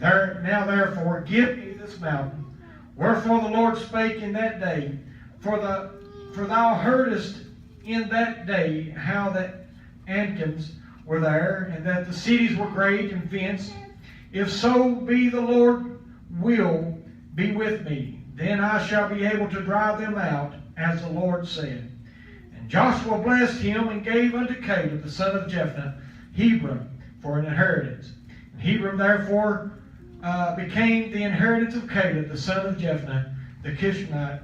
Now therefore give me this mountain. Wherefore the Lord spake in that day, for thou heardest in that day how that Anakims were there, and that the cities were great and fenced. If so be the Lord will be with me, then I shall be able to drive them out, as the Lord said. And Joshua blessed him, and gave unto Caleb the son of Jephunneh Hebron for an inheritance. And Hebron therefore became the inheritance of Caleb the son of Jephunneh the Kishonite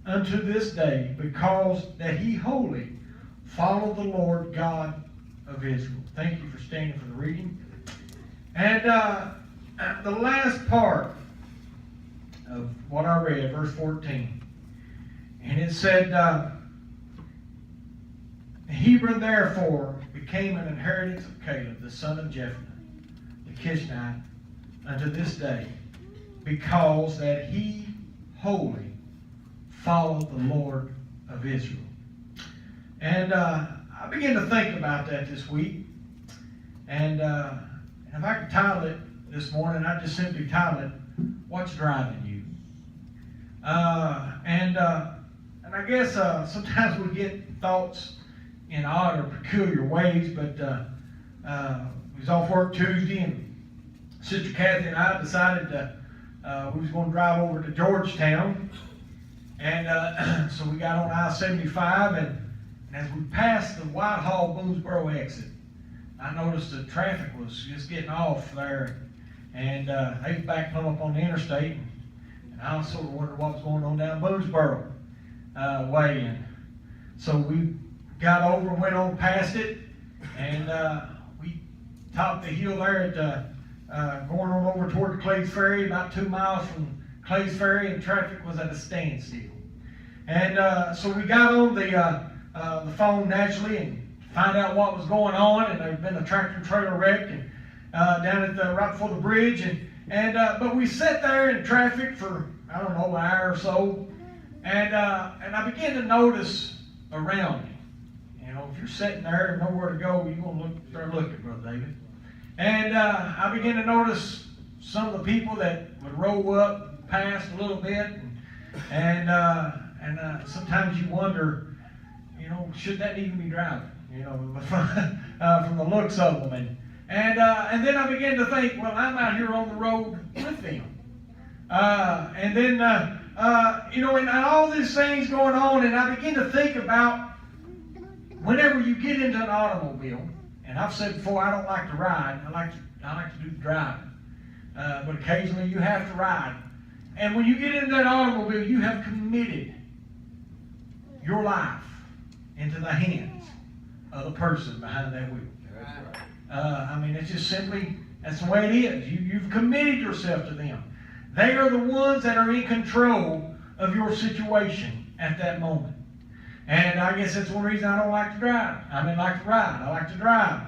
unto this day, because that he wholly followed the Lord God of Israel. Thank you for standing for the reading. And the last part of what I read, verse 14. And it said, Hebron therefore became an inheritance of Caleb the son of Jephunneh the Kishonite unto this day, because that he wholly followed the Lord of Israel. And I began to think about that this week. And if I could title it this morning, I'd just simply title it, What's Driving You? And I guess sometimes we get thoughts in odd or peculiar ways, but we was off work Tuesday, and Sister Kathy and I decided we was going to drive over to Georgetown. And so we got on I-75, and as we passed the Whitehall-Boonesboro exit, I noticed the traffic was just getting off there, and they was backing up on the interstate, and I sort of wondered what was going on down Boonesboro way. And so we got over and went on past it, and we topped the hill there at going on over toward the Clays Ferry, about 2 miles from Clays Ferry, and traffic was at a standstill. And so we got on the phone naturally and find out what was going on, and there'd been a tractor and trailer wreck and down at right before the bridge, but we sat there in traffic for I don't know an hour or so, and I began to notice around me. You know, if you're sitting there and nowhere to go, you're gonna start looking, Brother David. And I began to notice some of the people that would roll up past a little bit, and sometimes you wonder, you know, should that even be driving? You know, from the looks of them, and then I began to think, well, I'm out here on the road with them, and then you know, and all these things going on, and I begin to think about whenever you get into an automobile. And I've said before, I don't like to ride. I like to do the driving. But occasionally you have to ride. And when you get into that automobile, you have committed your life into the hands of the person behind that wheel. I mean, it's just simply, that's the way it is. You've committed yourself to them. They are the ones that are in control of your situation at that moment. And I guess that's one reason I don't like to drive. I mean, like to ride. I like to drive.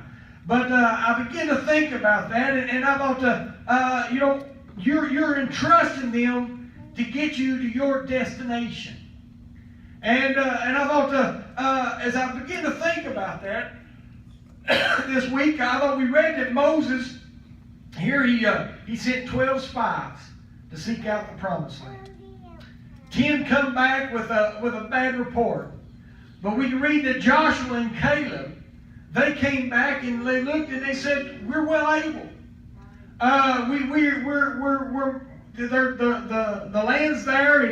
But I begin to think about that, and I thought, you know, you're entrusting them to get you to your destination. And I thought, as I begin to think about that this week, I thought we read that Moses, here he sent 12 spies to seek out the promised land. 10 come back with a bad report. But we can read that Joshua and Caleb, they came back and they looked and they said, we're well able. The land's there.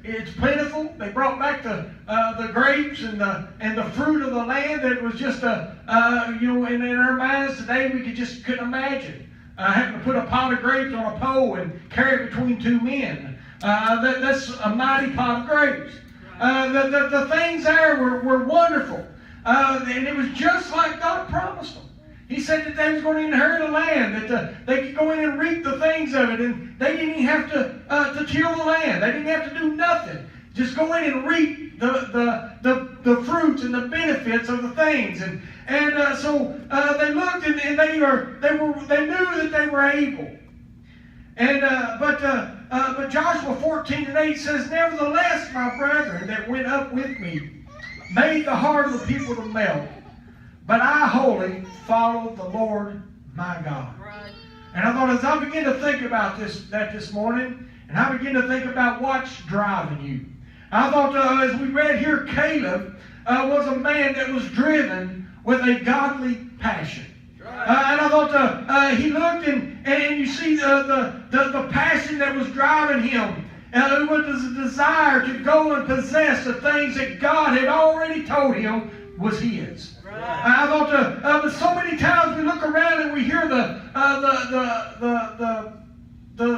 It's plentiful. They brought back the grapes and the fruit of the land that was just you know, in our minds today we couldn't imagine having to put a pot of grapes on a pole and carry it between two men. That's a mighty pot of grapes. The things there were wonderful. And it was just like God promised them. He said that they was going to inherit a land, that they could go in and reap the things of it, and they didn't even have to till the land. They didn't have to do nothing. Just go in and reap the fruits and the benefits of the things. So they looked and they knew that they were able. But Joshua 14:8 says, nevertheless, my brethren that went up with me made the heart of the people to melt, but I wholly followed the Lord my God. And I thought as I began to think about this morning, and I began to think about what's driving you. I thought as we read here, Caleb was a man that was driven with a godly passion. And I thought he looked and you see the passion that was driving him. It was a desire to go and possess the things that God had already told him was his. I thought, but so many times we look around and we hear the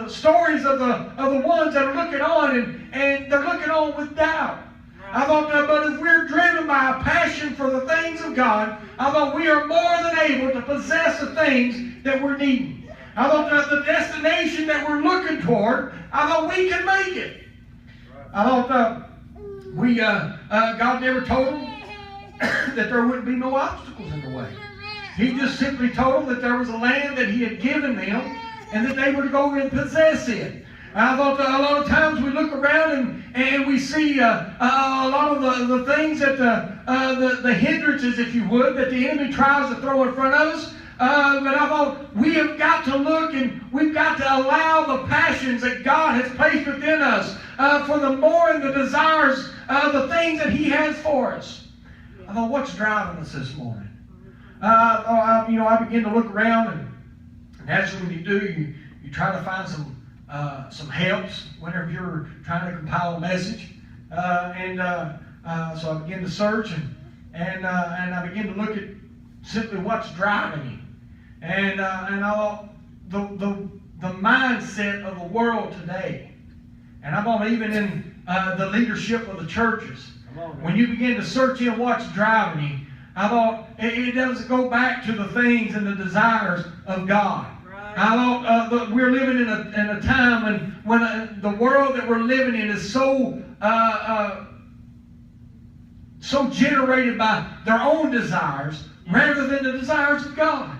stories of the ones that are looking on and they're looking on with doubt. I thought, but if we're driven by a passion for the things of God, I thought we are more than able to possess the things that we're needing. I thought that the destination that we're looking toward, I thought we can make it. I thought God never told them that there wouldn't be no obstacles in the way. He just simply told them that there was a land that He had given them and that they were to go and possess it. I thought a lot of times we look around and we see a lot of the things that the hindrances, if you would, that the enemy tries to throw in front of us. But I thought we have got to look and we've got to allow the passions that God has placed within us for the more and the desires, the things that He has for us. I thought, what's driving us this morning? I begin to look around and naturally when you do, you try to find some helps whenever you're trying to compile a message. So I begin to search and I begin to look at simply what's driving you. And I thought the mindset of the world today, and I thought even in the leadership of the churches, when you begin to search in what's driving you, I thought it doesn't go back to the things and the desires of God. I thought we're living in a time when the world that we're living in is so generated by their own desires rather than the desires of God.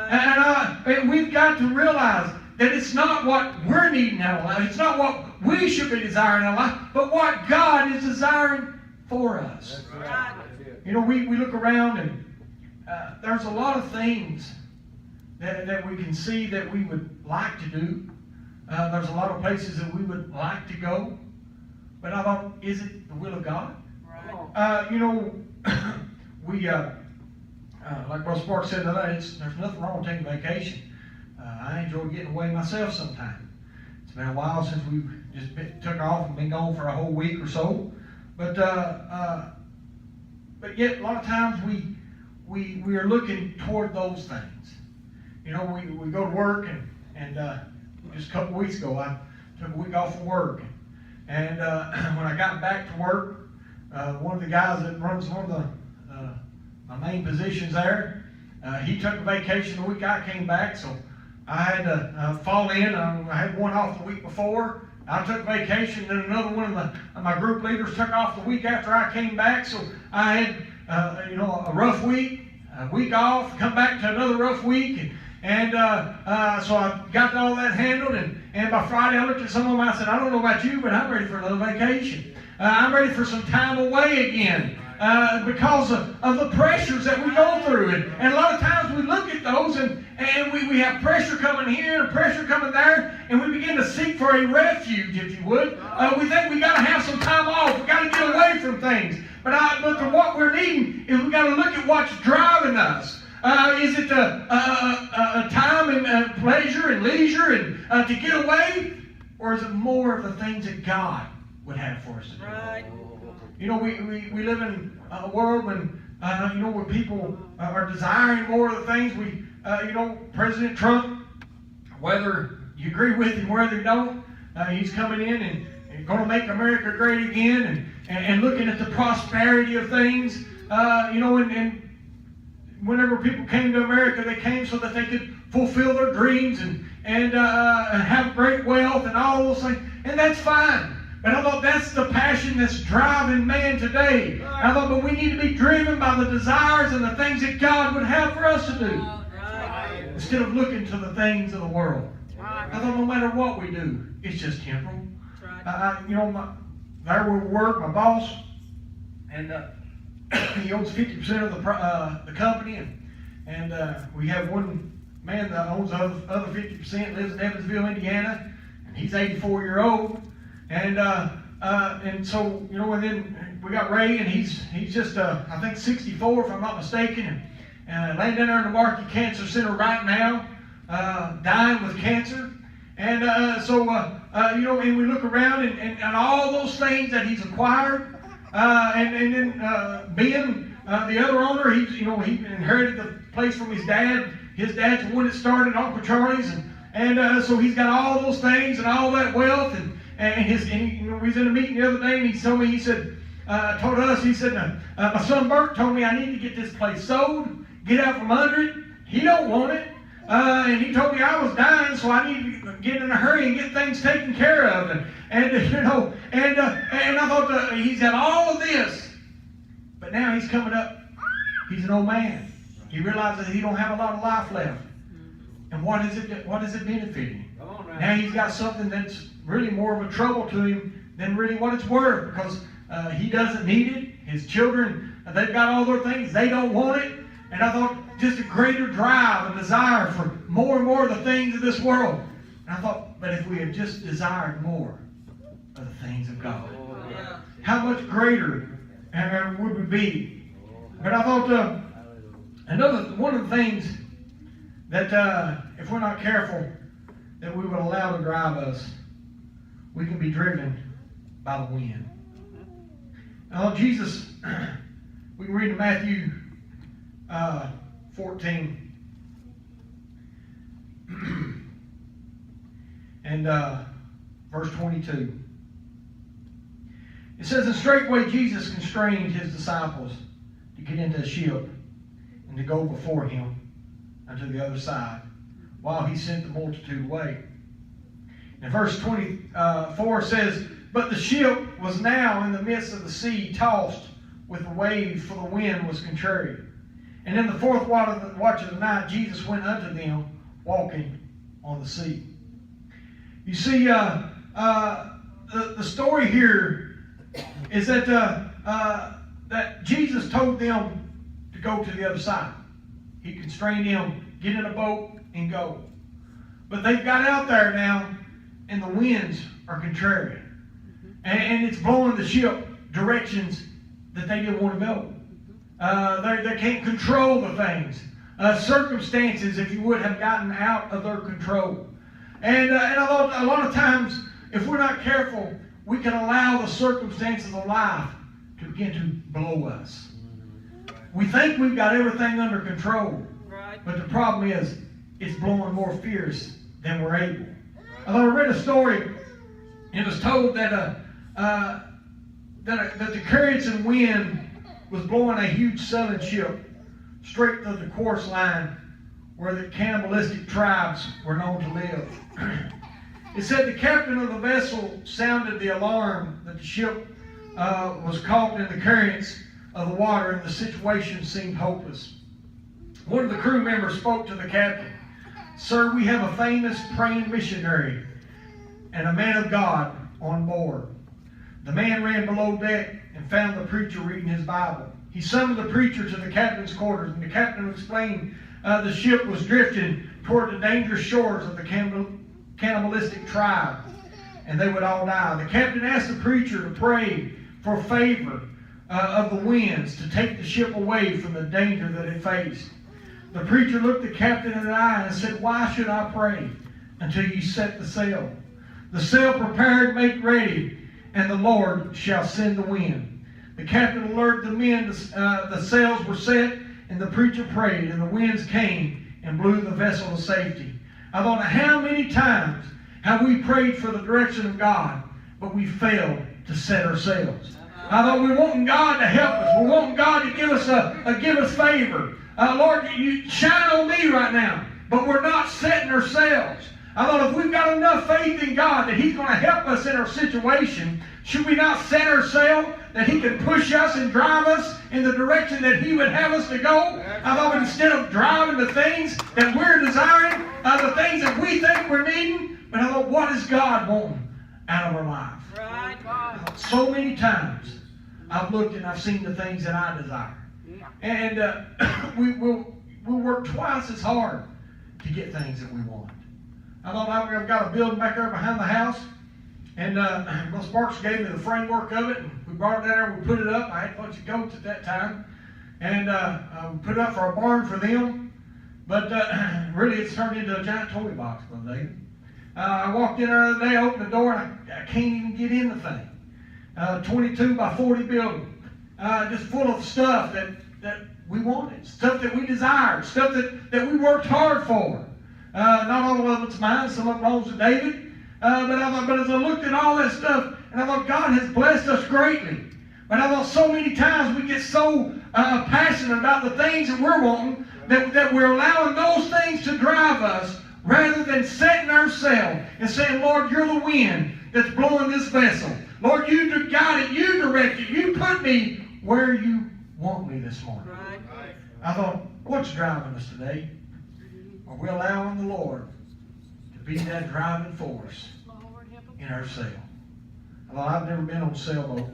And we've got to realize that it's not what we're needing in our life. It's not what we should be desiring in our life, but what God is desiring for us. Right. You know, we look around and there's a lot of things that we can see that we would like to do. There's a lot of places that we would like to go. But I thought, is it the will of God? Right. We... like Brother Sparks said today, there's nothing wrong with taking vacation. I enjoy getting away myself sometimes. It's been a while since we just took off and been gone for a whole week or so. But yet a lot of times we are looking toward those things. You know, we go to work and just a couple weeks ago I took a week off from work. And when I got back to work, one of the guys that runs one of my main positions there, he took a vacation the week I came back, so I had to fall in. I had one off the week before. I took vacation, then another one of my group leaders took off the week after I came back, so I had a rough week, a week off, come back to another rough week, and so I got all that handled, and by Friday I looked at some of them, I said, I don't know about you, but I'm ready for another vacation. I'm ready for some time away again. Because of the pressures that we go through. And a lot of times we look at those and we have pressure coming here and pressure coming there, and we begin to seek for a refuge, if you would. We think we got to have some time off. We got to get away from things. But what we're needing is we got to look at what's driving us. Is it a time and pleasure and leisure and to get away? Or is it more of the things that God would have for us to do? Right. You know, we live in a world when, where people are desiring more of the things President Trump, whether you agree with him, whether you don't, he's coming in and going to make America great again and looking at the prosperity of things, and whenever people came to America, they came so that they could fulfill their dreams and have great wealth and all those things, and that's fine. But I thought that's the passion that's driving man today. I thought, but we need to be driven by the desires and the things that God would have for us to do. Instead of looking to the things of the world. I thought no matter what we do, it's just temporal. There we work, my boss, and he owns 50% of the company, and we have one man that owns the other 50% lives in Evansville, Indiana, and he's 84-year-old. And so, you know, and then we got Ray, and he's just, I think 64, if I'm not mistaken, and laying down there in the Markey Cancer Center right now, dying with cancer. And you know, and we look around and all those things that he's acquired, and then Ben, the other owner, he inherited the place from his dad. His dad's the one that started Uncle Charlie's, and so he's got all those things and all that wealth, we was in a meeting the other day, and he told me, he said, my son Bert told me I need to get this place sold, get out from under it. He don't want it. And he told me I was dying, so I need to get in a hurry and get things taken care of. And I thought he's had all of this, but now he's coming up. He's an old man. He realizes he don't have a lot of life left. And what is it benefiting him? Now he's got something that's really more of a trouble to him than really what it's worth, because he doesn't need it. His children, they've got all their things. They don't want it. And I thought, just a greater drive, a desire for more and more of the things of this world. And I thought, but if we had just desired more of the things of God, how much greater would we be? But I thought, one of the things that if we're not careful, that we would allow to drive us, we can be driven by the wind. Now, Jesus, we can read in Matthew 14 and verse 22. It says, and straightway Jesus constrained his disciples to get into a ship and to go before him unto the other side, while he sent the multitude away. And verse 24 says, but the ship was now in the midst of the sea, tossed with the waves, for the wind was contrary. And in the fourth watch of the night, Jesus went unto them, walking on the sea. You see, the story here is that Jesus told them to go to the other side. He constrained them, get in a boat and go. But they've got out there now, and the winds are contrary. And it's blowing the ship directions that they didn't want to go. They can't control the things. Circumstances, if you would, have gotten out of their control. And I thought a lot of times, if we're not careful, we can allow the circumstances of life to begin to blow us. We think we've got everything under control, but the problem is, it's blowing more fierce than we're able. I read a story. It was told that the currents and wind was blowing a huge sailing ship straight through the course line where the cannibalistic tribes were known to live. It said the captain of the vessel sounded the alarm that the ship was caught in the currents of the water, and the situation seemed hopeless. One of the crew members spoke to the captain. Sir, we have a famous praying missionary and a man of God on board. The man ran below deck and found the preacher reading his Bible. He summoned the preacher to the captain's quarters, and the captain explained the ship was drifting toward the dangerous shores of the cannibalistic tribe, and they would all die. The captain asked the preacher to pray for favor of the winds to take the ship away from the danger that it faced. The preacher looked the captain in the eye and said, why should I pray until you set the sail? The sail prepared, make ready, and the Lord shall send the wind. The captain alerted the men, the sails were set, and the preacher prayed, and the winds came and blew the vessel to safety. I thought, how many times have we prayed for the direction of God, but we failed to set our sails? I thought, we're wanting God to help us. We're wanting God to give us favor. Lord, you shine on me right now. But we're not setting our sails. I thought, if we've got enough faith in God that He's going to help us in our situation, should we not set our sail that He can push us and drive us in the direction that He would have us to go? I thought, instead of driving the things that we're desiring, the things that we think we're needing, but I thought, what is God wanting out of our life? Right. So many times I've looked and I've seen the things that I desire. And we'll work twice as hard to get things that we want. I thought I've got a building back there behind the house, and Bill Sparks gave me the framework of it, and we brought it down there and we put it up. I had a bunch of goats at that time, and we put it up for a barn for them, but really it's turned into a giant toy box, Brother David. I walked in there the other day, opened the door, and I can't even get in the thing. 22 by 40 building, just full of stuff that we wanted, stuff that we desired, stuff that we worked hard for. Not all of it's mine, some of it belongs to David. But as I looked at all that stuff, and I thought, God has blessed us greatly. But I thought so many times we get so passionate about the things that we're wanting that we're allowing those things to drive us rather than setting ourselves and saying, Lord, you're the wind that's blowing this vessel. Lord, you guide it, you direct it, you put me where you want me this morning. Right. I thought, what's driving us today? Are we allowing the Lord to be that driving force in our sail? I thought, I've never been on a sailboat.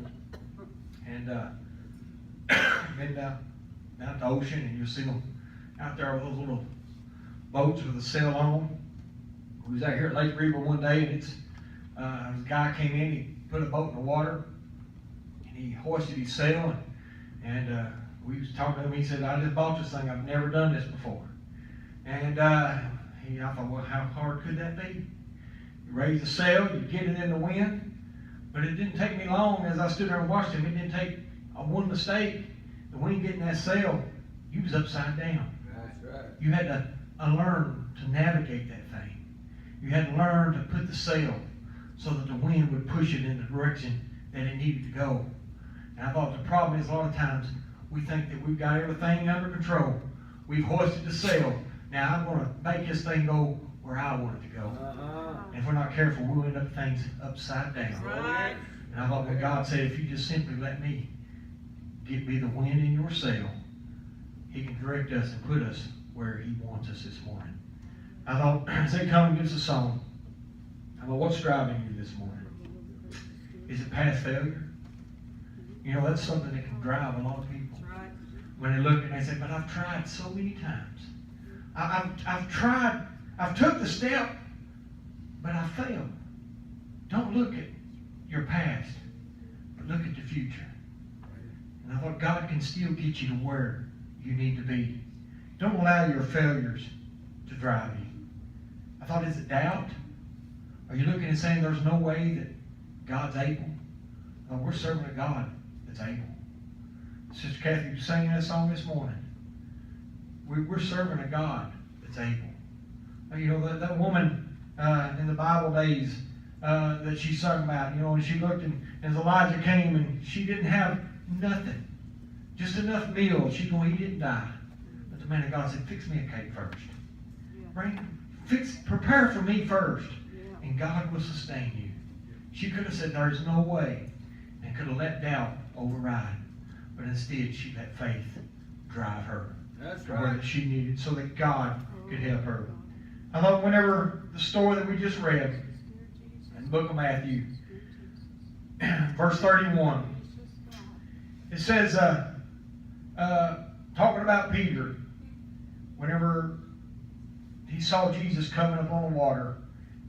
And been down the ocean, and you'll see them out there with those little boats with a sail on them. We was out here at Lake River one day, and a guy came in, he put a boat in the water, and he hoisted his sail, and we was talking to him. He said, I just bought this thing. I've never done this before. And I thought, well, how hard could that be? You raise the sail, you get it in the wind. But it didn't take me long as I stood there and watched him. It didn't take one mistake. The wind getting that sail, you was upside down. That's right. You had to learn to navigate that thing. You had to learn to put the sail so that the wind would push it in the direction that it needed to go. And I thought the problem is a lot of times we think that we've got everything under control. We've hoisted the sail. Now I'm going to make this thing go where I want it to go. And if we're not careful, we'll end up things upside down. Right. And I thought when God said, if you just simply let me be the wind in your sail, He can direct us and put us where He wants us this morning. I thought, as they come and give us a song, I thought, what's driving you this morning? Is it past failure? You know, that's something that can drive a lot of people. When they look and they say, but I've tried so many times. I've tried. I've took the step, but I failed. Don't look at your past, but look at the future. And I thought God can still get you to where you need to be. Don't allow your failures to drive you. I thought, is it doubt? Are you looking and saying there's no way that God's able? No, we're serving a God that's able. Sister Kathy was singing that song this morning. We're serving a God that's able. You know, that woman in the Bible days that she sung about, you know, and she looked and as Elijah came and she didn't have nothing, just enough meal. She's going to eat it and die. But the man of God said, fix me a cake first. Yeah. Prepare for me first, and God will sustain you. She could have said, there's no way, and could have let doubt override. But instead, she let faith drive her to where she needed so that God could help her. I thought whenever the story that we just read in the book of Matthew, verse 31, it says, talking about Peter, whenever he saw Jesus coming up on the water,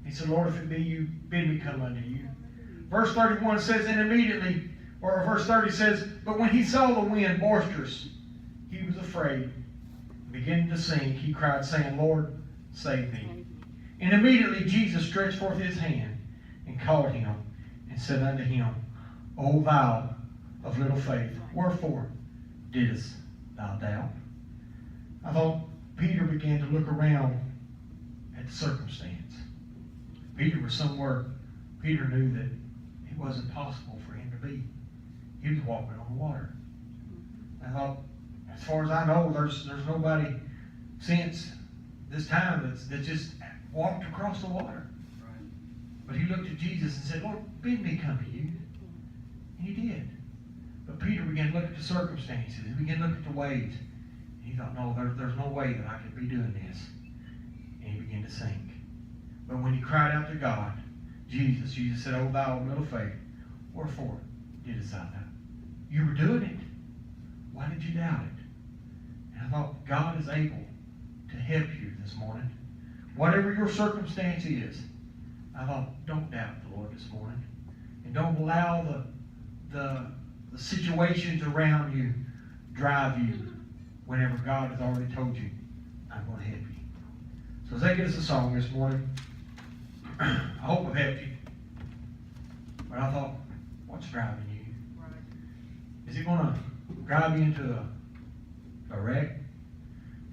he said, Lord, if it be you, bid me come unto you. Verse 31 says, and immediately, or verse 30 says, but when he saw the wind boisterous, he was afraid. Beginning to sink, he cried, saying, Lord, save me. And immediately Jesus stretched forth his hand and called him and said unto him, O thou of little faith, wherefore didst thou doubt? I thought Peter began to look around at the circumstance. Peter was somewhere. Peter knew that it wasn't possible for him to be. He was walking on the water. I thought, as far as I know, there's nobody since this time that's just walked across the water. Right. But he looked at Jesus and said, Lord, bid me come to you. And he did. But Peter began to look at the circumstances. He began to look at the waves. And he thought, no, there's no way that I could be doing this. And he began to sink. But when he cried out to God, Jesus said, O thou of little faith, wherefore didst thou doubt? You were doing it. Why did you doubt it? And I thought, God is able to help you this morning. whatever your circumstance is, I thought, don't doubt the Lord this morning. And don't allow the situations around you drive you whenever God has already told you, I'm going to help you. So as they get us a song this morning, I hope I've helped you. But I thought, what's driving you? Is it going to drive you into a wreck?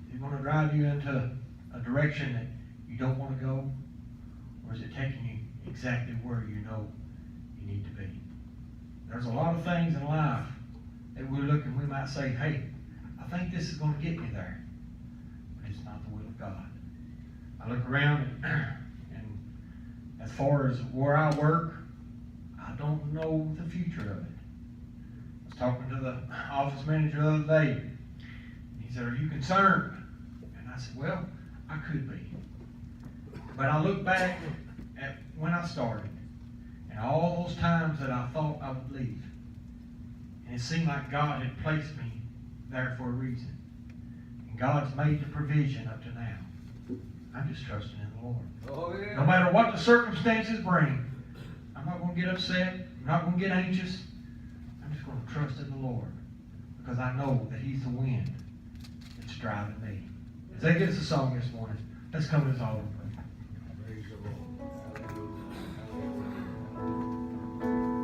Is it going to drive you into a direction that you don't want to go? Or is it taking you exactly where you know you need to be? There's a lot of things in life that we might say, hey, I think this is going to get me there. But it's not the will of God. I look around and as far as where I work, I don't know the future of it. I was talking to the office manager the other day. He said, are you concerned? And I said, well, I could be. But I look back at when I started and all those times that I thought I would leave. And it seemed like God had placed me there for a reason. And God's made the provision up to now. I'm just trusting in the Lord. Oh, yeah. No matter what the circumstances bring, I'm not going to get upset. I'm not going to get anxious. I'm just going to trust in the Lord because I know that He's the wind that's driving me. As they get us a song this morning, let's come to His altar and pray.